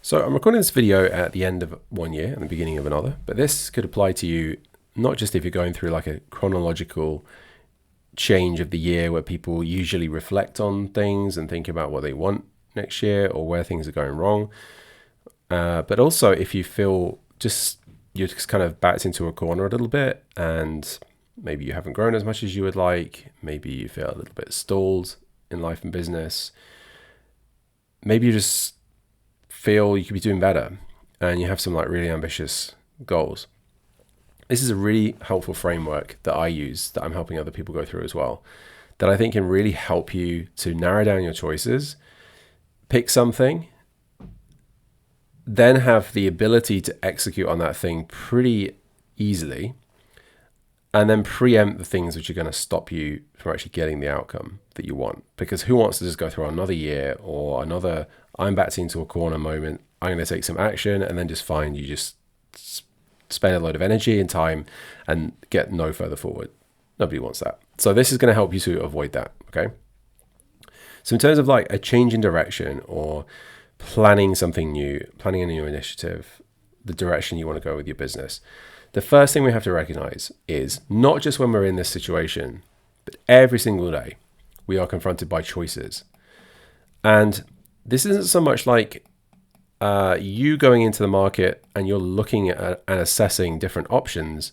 So I'm recording this video at the end of one year and the beginning of another, but this could apply to you not just if you're going through like a chronological change of the year where people usually reflect on things and think about what they want next year or where things are going wrong, but also if you feel you're just kind of backed into a corner a little bit and maybe you haven't grown as much as you would like, maybe you feel a little bit stalled in life and business, maybe you just feel you could be doing better and you have some like really ambitious goals. This is a really helpful framework that I use, that I'm helping other people go through as well, that I think can really help you to narrow down your choices, pick something, then have the ability to execute on that thing pretty easily, and then preempt the things which are going to stop you from actually getting the outcome that you want. Because who wants to just go through another year or another I'm backed into a corner moment, I'm going to take some action, and then just find you just spend a load of energy and time and get no further forward. Nobody wants that. So this is going to help you to avoid that, okay? So in terms of like a change in direction or planning something new, planning a new initiative, the direction you want to go with your business, the first thing we have to recognize is not just when we're in this situation, but every single day we are confronted by choices. And this isn't so much like you going into the market and you're looking at and assessing different options.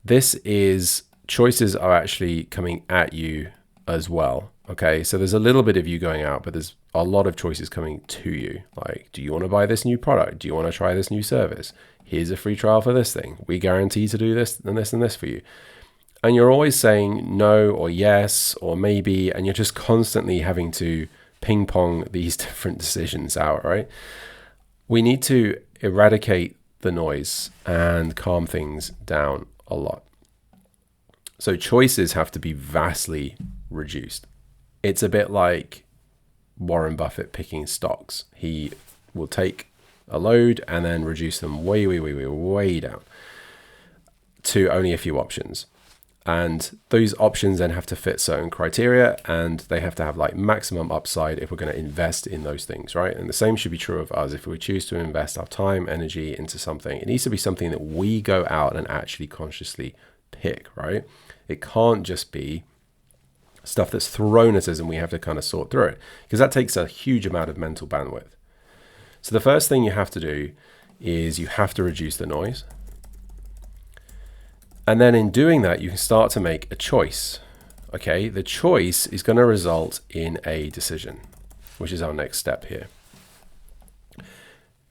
This is choices are actually coming at you as well. Okay, so there's a little bit of you going out, but there's a lot of choices coming to you. Like, do you want to buy this new product? Do you want to try this new service? Here's a free trial for this thing. We guarantee to do this and this and this for you. And you're always saying no or yes or maybe, and you're just constantly having to ping pong these different decisions out, right? We need to eradicate the noise and calm things down a lot. So choices have to be vastly reduced. It's a bit like Warren Buffett picking stocks. He will take a load and then reduce them way down to only a few options. And those options then have to fit certain criteria, and they have to have like maximum upside if we're going to invest in those things, right? And the same should be true of us. If we choose to invest our time, energy into something, it needs to be something that we go out and actually consciously pick, right? It can't just be stuff that's thrown at us and we have to kind of sort through it, because that takes a huge amount of mental bandwidth. So the first thing you have to do is you have to reduce the noise. And then in doing that, you can start to make a choice. Okay, the choice is going to result in a decision, which is our next step here.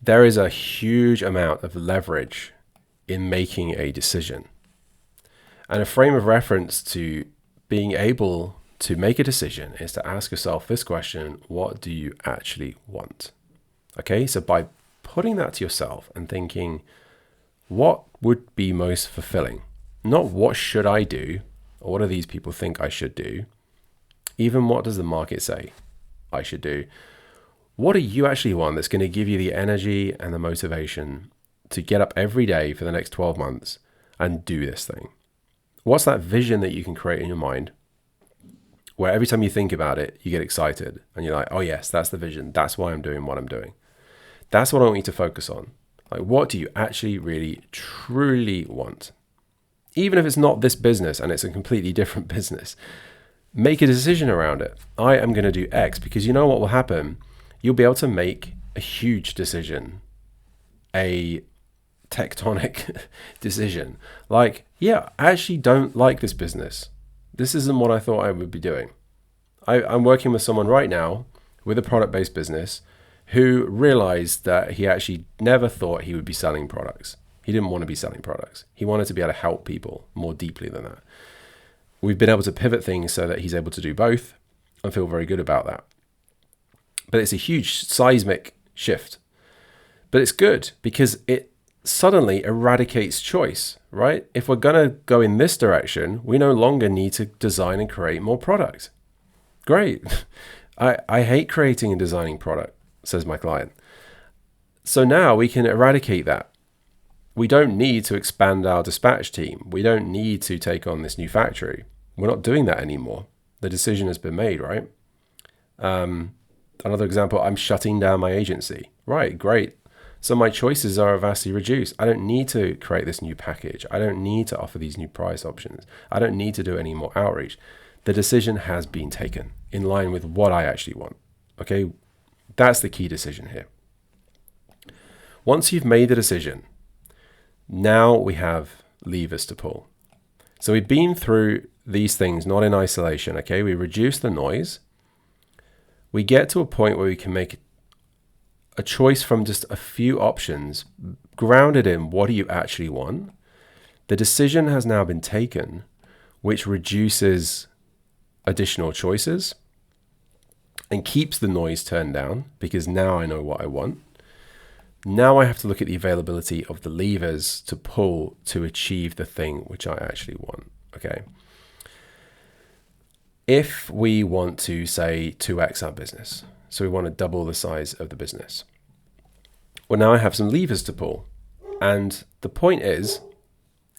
There is a huge amount of leverage in making a decision. And a frame of reference to being able to make a decision is to ask yourself this question: what do you actually want? Okay, so by putting that to yourself and thinking, what would be most fulfilling? Not what should I do, or what do these people think I should do? Even what does the market say I should do? What do you actually want that's going to give you the energy and the motivation to get up every day for the next 12 months and do this thing? What's that vision that you can create in your mind where every time you think about it, you get excited and you're like, oh yes, that's the vision. That's why I'm doing what I'm doing. That's what I want you to focus on. Like, what do you actually really, truly want? Even if it's not this business and it's a completely different business, make a decision around it. I am going to do X, because you know what will happen? You'll be able to make a huge decision, a tectonic decision. Like, yeah, I actually don't like this business. This isn't what I thought I would be doing. I'm working with someone right now with a product-based business who realized that he actually never thought he would be selling products. He didn't want to be selling products. He wanted to be able to help people more deeply than that. We've been able to pivot things so that he's able to do both and feel very good about that. But it's a huge seismic shift. But it's good because it suddenly eradicates choice, right? If we're going to go in this direction, we no longer need to design and create more product. Great. I hate creating and designing product, says my client. So now we can eradicate that. We don't need to expand our dispatch team. We don't need to take on this new factory. We're not doing that anymore. The decision has been made, right? Another example, I'm shutting down my agency. Right, great. So my choices are vastly reduced. I don't need to create this new package. I don't need to offer these new price options. I don't need to do any more outreach. The decision has been taken in line with what I actually want. Okay, that's the key decision here. Once you've made the decision, now we have levers to pull. So we've been through these things not in isolation. Okay, we reduce the noise. We get to a point where we can make a choice from just a few options grounded in what do you actually want. The decision has now been taken, which reduces additional choices and keeps the noise turned down because now I know what I want. Now I have to look at the availability of the levers to pull to achieve the thing which I actually want. Okay. If we want to say 2x our business, so we want to double the size of the business. Well, now I have some levers to pull. And the point is,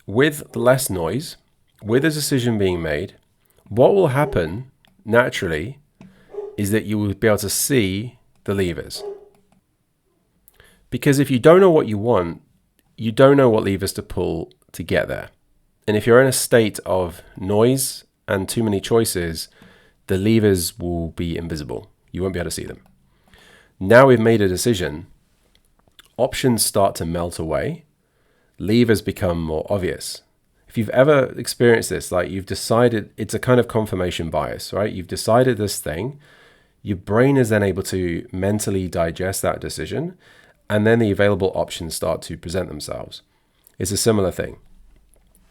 with less noise, with a decision being made, what will happen naturally is that you will be able to see the levers. Because if you don't know what you want, you don't know what levers to pull to get there. And if you're in a state of noise and too many choices, the levers will be invisible. You won't be able to see them. Now we've made a decision. Options start to melt away. Levers become more obvious. If you've ever experienced this, like you've decided, it's a kind of confirmation bias, right? You've decided this thing. Your brain is then able to mentally digest that decision. And then the available options start to present themselves. It's a similar thing.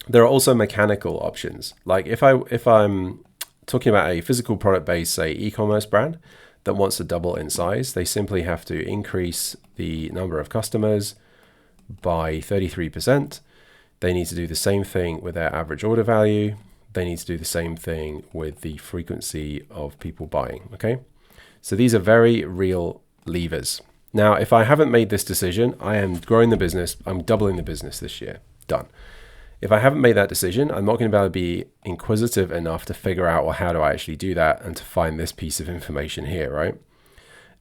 There are also mechanical options. Like if I'm talking about a physical product based, say, e-commerce brand that wants to double in size, they simply have to increase the number of customers by 33%. They need to do the same thing with their average order value. They need to do the same thing with the frequency of people buying. Okay. So these are very real levers. Now, if I haven't made this decision, I am growing the business. I'm doubling the business this year. Done. If I haven't made that decision, I'm not going to be able to be inquisitive enough to figure out, well, how do I actually do that and to find this piece of information here, right?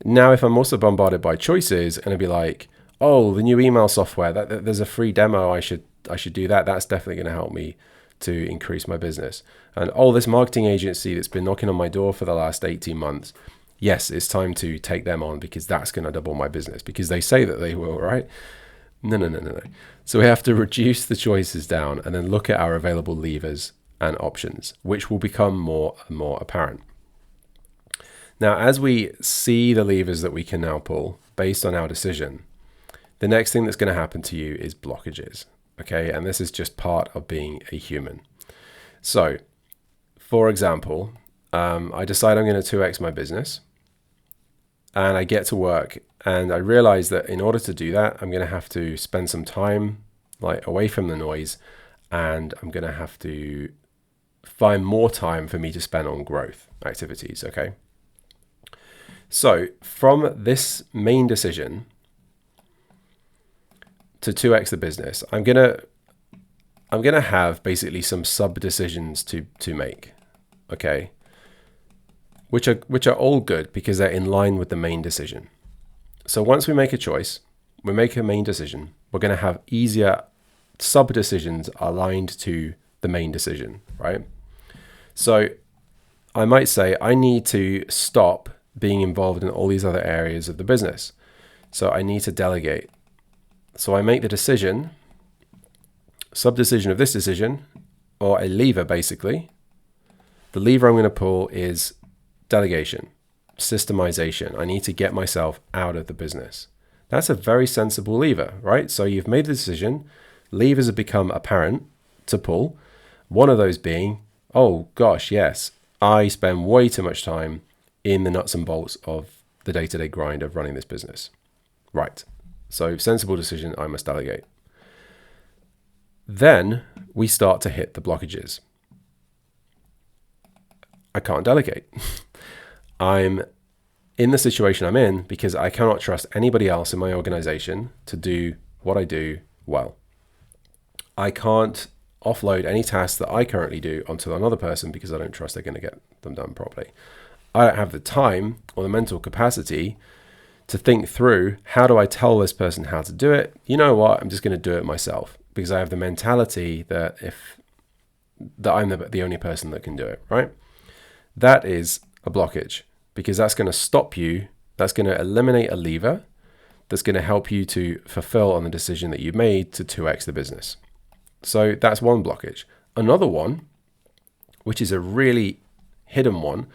Now, if I'm also bombarded by choices and I'd be like, oh, the new email software, there's a free demo, I should do that. That's definitely going to help me to increase my business. And oh, this marketing agency that's been knocking on my door for the last 18 months, yes, it's time to take them on because that's going to double my business because they say that they will, right? No. So we have to reduce the choices down and then look at our available levers and options, which will become more and more apparent. Now, as we see the levers that we can now pull based on our decision, the next thing that's going to happen to you is blockages. Okay. And this is just part of being a human. So, for example, I decide I'm going to 2x my business. And I get to work and I realize that in order to do that, I'm going to have to spend some time like away from the noise, and I'm going to have to find more time for me to spend on growth activities. Okay. So from this main decision to 2x the business, I'm going to have basically some sub decisions to make. Okay. Which are all good because they're in line with the main decision. So once we make a choice, we make a main decision, we're going to have easier sub-decisions aligned to the main decision, right? So I might say I need to stop being involved in all these other areas of the business. So I need to delegate. So I make the decision, sub-decision of this decision, or a lever basically. The lever I'm going to pull is delegation, systemization. I need to get myself out of the business. That's a very sensible lever, right? So you've made the decision. Levers have become apparent to pull. One of those being, oh gosh, yes, I spend way too much time in the nuts and bolts of the day-to-day grind of running this business. Right. So sensible decision, I must delegate. Then we start to hit the blockages. I can't delegate. I'm in the situation I'm in because I cannot trust anybody else in my organization to do what I do well. I can't offload any tasks that I currently do onto another person because I don't trust they're going to get them done properly. I don't have the time or the mental capacity to think through, how do I tell this person how to do it? You know what? I'm just going to do it myself because I have the mentality that I'm the only person that can do it, right? That is a blockage because that's going to stop you. That's going to eliminate a lever that's going to help you to fulfill on the decision that you made to 2x the business. So that's one blockage. Another one, which is a really hidden one,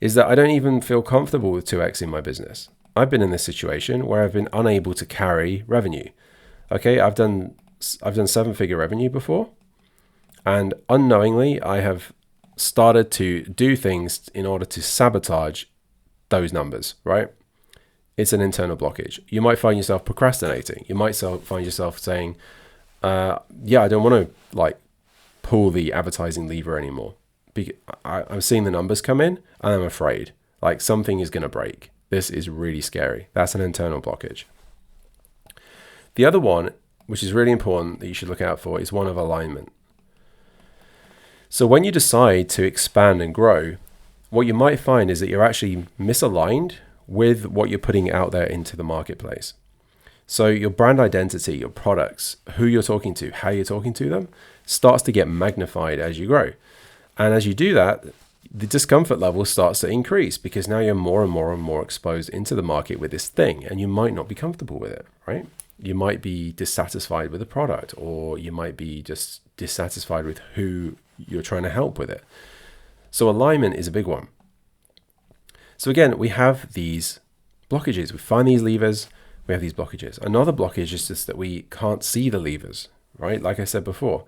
is that I don't even feel comfortable with 2x in my business. I've been in this situation where I've been unable to carry revenue. Okay, I've done 7-figure revenue before, and unknowingly I have started to do things in order to sabotage those numbers, right? It's an internal blockage. You might find yourself procrastinating. You might find yourself saying, yeah, I don't want to pull the advertising lever anymore. I'm seeing the numbers come in and I'm afraid something is going to break. This is really scary. That's an internal blockage. The other one, which is really important that you should look out for, is one of alignment. So when you decide to expand and grow, what you might find is that you're actually misaligned with what you're putting out there into the marketplace. So your brand identity, your products, who you're talking to, how you're talking to them, starts to get magnified as you grow. And as you do that, the discomfort level starts to increase because now you're more and more and more exposed into the market with this thing, and you might not be comfortable with it, right? You might be dissatisfied with the product, or you might be just dissatisfied with who you're trying to help with it. So alignment is a big one. So again, we have these blockages. We find these levers, we have these blockages. Another blockage is just that we can't see the levers, right? Like I said before,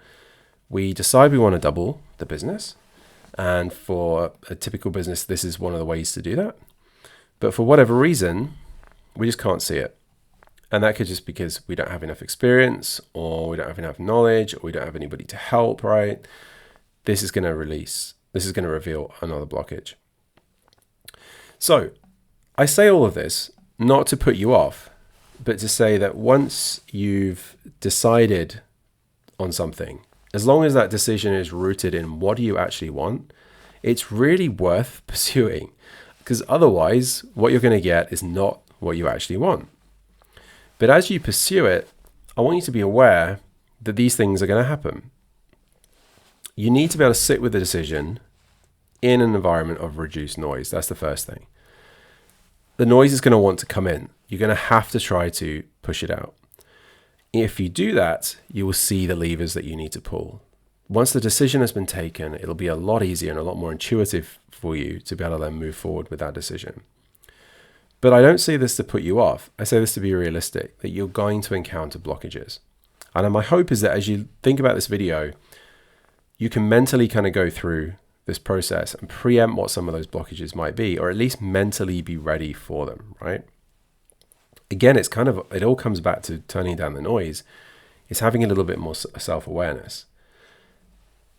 we decide we want to double the business. And for a typical business, this is one of the ways to do that. But for whatever reason, we just can't see it. And that could just be because we don't have enough experience, or we don't have enough knowledge, or we don't have anybody to help, right? This is going to reveal another blockage. So I say all of this not to put you off, but to say that once you've decided on something, as long as that decision is rooted in what do you actually want, it's really worth pursuing, because otherwise what you're going to get is not what you actually want. But as you pursue it, I want you to be aware that these things are going to happen. You need to be able to sit with the decision in an environment of reduced noise. That's the first thing. The noise is going to want to come in. You're going to have to try to push it out. If you do that, you will see the levers that you need to pull. Once the decision has been taken, it'll be a lot easier and a lot more intuitive for you to be able to then move forward with that decision. But I don't say this to put you off. I say this to be realistic, that you're going to encounter blockages. And my hope is that as you think about this video, you can mentally kind of go through this process and preempt what some of those blockages might be, or at least mentally be ready for them, right? Again, it all comes back to turning down the noise. It's having a little bit more self-awareness.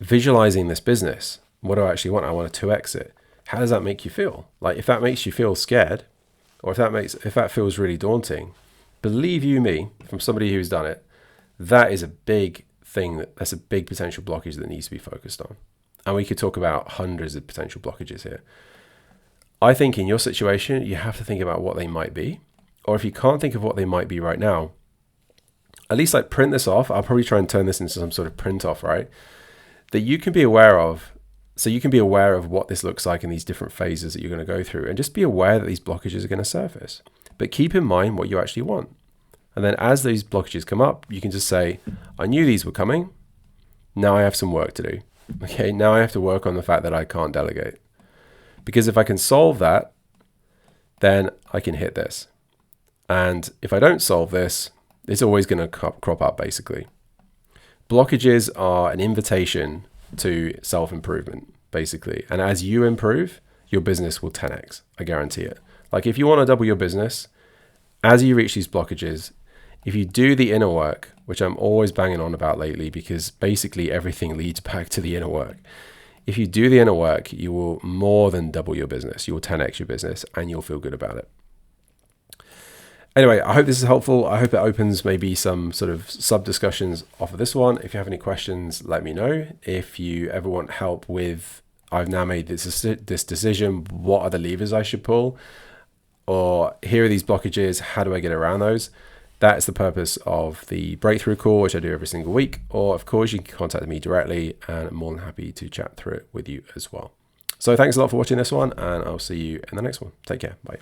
Visualizing this business. What do I actually want? I want to 2x it. How does that make you feel? If that makes you feel scared, or if that feels really daunting, believe you me, from somebody who's done it, that is a big thing. That's a big potential blockage that needs to be focused on. And we could talk about hundreds of potential blockages here. I think in your situation, you have to think about what they might be. Or if you can't think of what they might be right now, at least print this off. I'll probably try and turn this into some sort of print off, right? That you can be aware of. So you can be aware of what this looks like in these different phases that you're going to go through, and just be aware that these blockages are going to surface. But keep in mind what you actually want. And then as these blockages come up, you can just say, I knew these were coming. Now I have some work to do. Okay, now I have to work on the fact that I can't delegate. Because if I can solve that, then I can hit this. And if I don't solve this, it's always going to crop up, basically. Blockages are an invitation to self-improvement, basically. And as you improve, your business will 10x. I guarantee it. If you want to double your business, as you reach these blockages, if you do the inner work, which I'm always banging on about lately, because basically everything leads back to the inner work. If you do the inner work, you will more than double your business. You will 10x your business, and you'll feel good about it. Anyway, I hope this is helpful. I hope it opens maybe some sort of sub-discussions off of this one. If you have any questions, let me know. If you ever want help with, I've now made this decision, what are the levers I should pull? or here are these blockages, how do I get around those? That's the purpose of the breakthrough call, which I do every single week. Or of course, you can contact me directly, and I'm more than happy to chat through it with you as well. So thanks a lot for watching this one, and I'll see you in the next one. Take care. Bye.